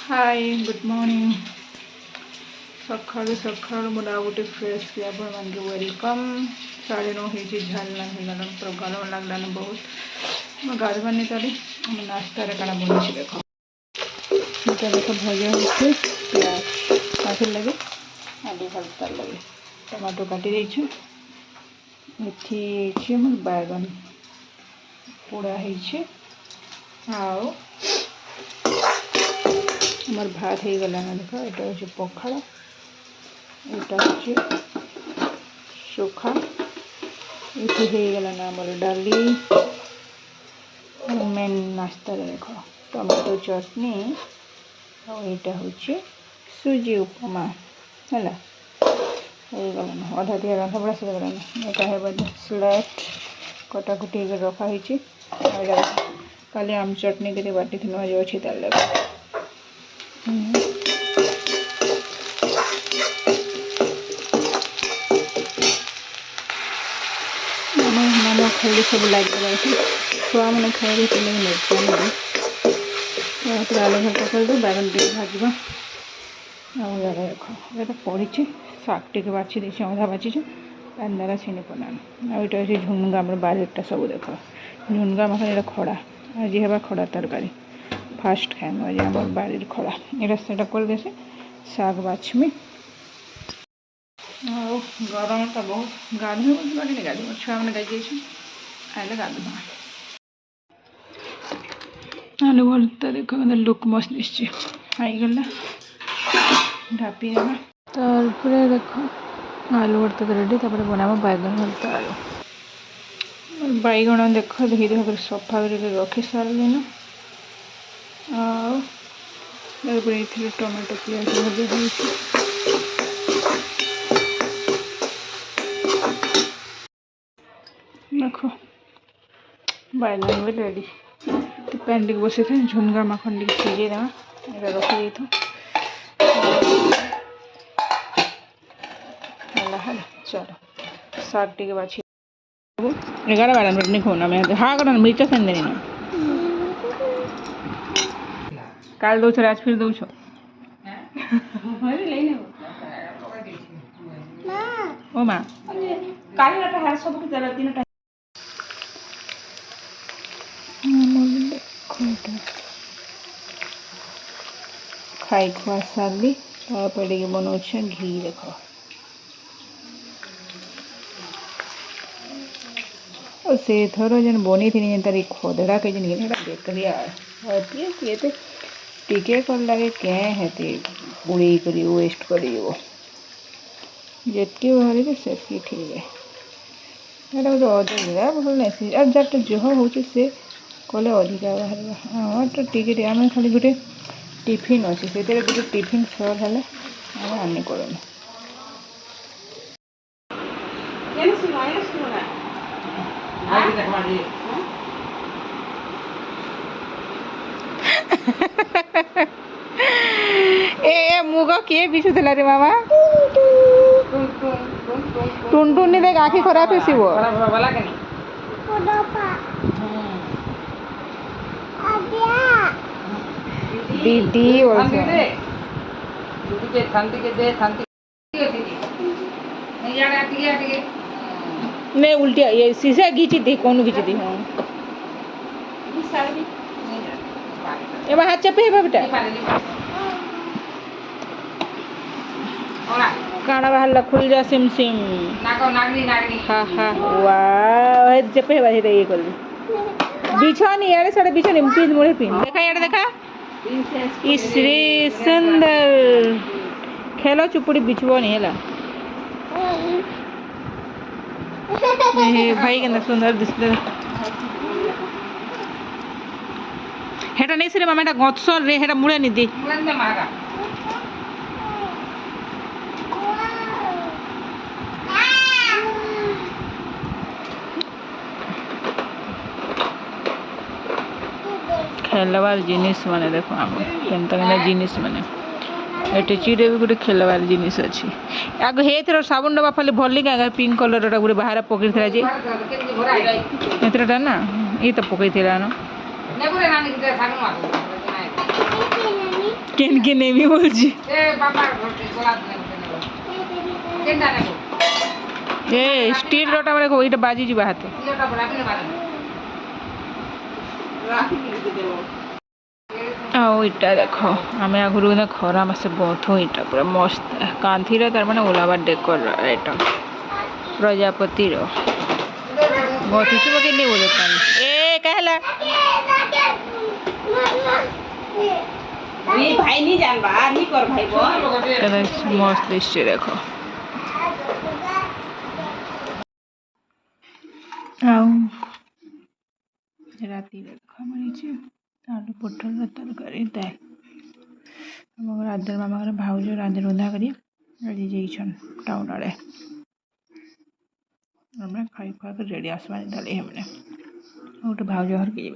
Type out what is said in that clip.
hi good morning सकाळू सकाळू मुझे गोटे fresh की आपण मानके वेलकम 9:30 हो झालना हिलान पूरा गरम लगलान बहुत मैं गाधवानी ताली नाश्तार काना बनी देख এটা দেখো ভজা হচ্ছে পেঁয়াজ মাছের লাগে আলু ভর্তার লাগে টমাটো কাটি দিয়েছি এটি হচ্ছে আমার বায়গন পোড়া হয়েছে আও আমার ভাত হয়ে গেল না দেখো এটা হচ্ছে পখাল এটা হচ্ছে শুখা এটি হয়ে গেল না আমার ডালি মেন নাস্তার দেখো টমেটো চটনি और यहाँ हूँ सुजी उपमा है ना अधा दिया रंधा बड़ा से यहाँ है स्लैट कटाकुटी रखा काली आम चटनी के बाटी थी आज अच्छी तार लगे मामा खाई सब लगे छुआ मैंने खाई मिर्चा आलू भर्ता कर दो बैगन टे भाजब आगे रख ये पड़ी शाग टे बाछी देसी अधा बाची पैन द्वारा छीनी पड़ा आईटा हूँ झुनगा आम बारिटा सब देख झुनगा माखन ये खड़ा आज हवा खड़ा तरकारी फास्ट खाएम आज आम बाड़ीर खड़ा ये से कर देसी शाग बाछमी गरम तो बहुत गाधे गाधे छुआ मैंने गाई आए गाधवा आलू भर्ता देख लुक मस्त दिशे आईगला ढापी देवा तारपरे देख आलू भर्ता तो रेडी बनाबा बैगन भर्ता आलू बैगन देख धीरे भाव सफा कर रखी सारे टमाटो पियाज भजा देख बैगन भी रेडी पैन टी बसई थे झुनगा माखन टी सीझे देवा ये रखी दी चलो शाग टी बाछी 11-12 मिनट नहीं खोना मैं हाँ करो मिर्चा सेन देनी ना काल दो आज फिर दो ओ माँ खाई खुआ सारी बनाऊे घी देख से थर जेन बनी थी तार खोदड़ा के बेकरिया सी तो टिके कर लगे क्या हेती बुड़ी कर वेस्ट कर जितकी बाहर सेतकी ठीक है ये गोटे अजा भल नहीं और जहाँ जह हो कले अधिका बाहर हाँ तो टिके आम खाली गोटे टिफिन अच्छे से गोटे टिफिन सर है आने करूँ ए मुग किए बिछुला रे मामा टुनटुनी देख आखि खराब है दीदी नहीं उल्टी ये शीशा घींची थी कौन घींची थी हाँ ये हाथ चपे है बेटा काना बाहर खुल जा सिम सिम हाँ हाँ वाह चपे है ये कर बिछानी यार साढ़े बिछानी पिन मुड़े पिन देखा यार देखा श्री सुंदर खेलो चुपड़ी बिछब नहीं है भाई के सुंदर दिसले हेटा नहीं से मामा गत्सर रे हेटा मुड़े नी दी खेलवार जिनिस माने देखो आम केनता जिनिस माने ये चिड़े भी गोटे खेलवार जिनिस अच्छी आग हे साबुन डब्बा फाली भरली क्या पिंक कलर गोटे बाहर पकई थी ना ये तो पकई थी केन के नेमी बोलছি ए स्टील लोटा माने को इटा बाजी जिबा हाथ आओ इटा देखो आमे आगुरु ना खरा मासे गथो इटा पूरा मस्त कांथी रे तार माने ओलावा डेकोर आइटम प्रजापति रो गथि से के नहीं बोले कान ए कहला ये भाई नहीं जान बा नहीं कर भाई बो कदा मस्त दृश्य देखो आओ राती देखो माने आलू पोटल तरकारी दाल हम राधर मामा भाउज राधे रंधा करी रेडी जाइछन टाउन आड़े हमें खाई खुआ के रेडी आसवा हमने गोटे भाउज घर के जी